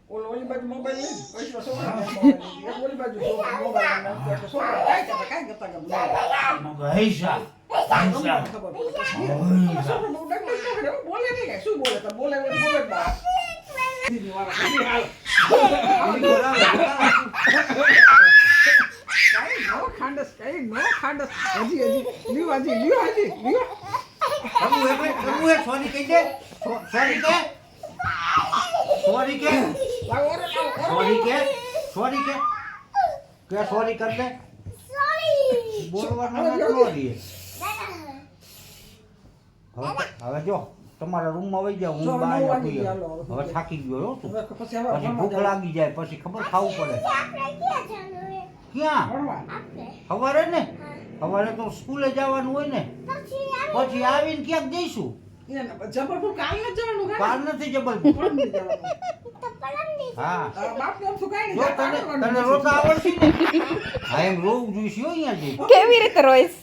ઓલી બાજુ મોબાઈલ લઈ પૈસા સોના મોબાઈલ લઈ ઓલી બાજુ મોબાઈલ ના સોના કાઈ કરતા મગ હૈસા ખબર બોલે નહીં કે શું બોલે તો બોલે બોલે બા દીદી વાળા હાલ કઈ નો ખાંડસ હજી લ્યો કબુ હે સોરી કહી દે સોરી કે સોરી કર દે બોલવાનું ન દે હવે જો તમારા રૂમમાં વઈ જાવ હું બહાર હવે થાકી ગયો તું પછી ભૂખ લાગી જાય પછી ખબર ખાવું પડે ક્યાં સવારે ને સવારે તો સ્કૂલે જવાનું હોય ને પછી આવીને ક્યાંક જઈશું જબલપુર કાલ ન જવાનું કાલ નથી જબલપુર હા જો તને રોતા આવડશે ને હા એમ રોવું જોઈશે અહીંયા જઈ કેવી રીતે રોઈશ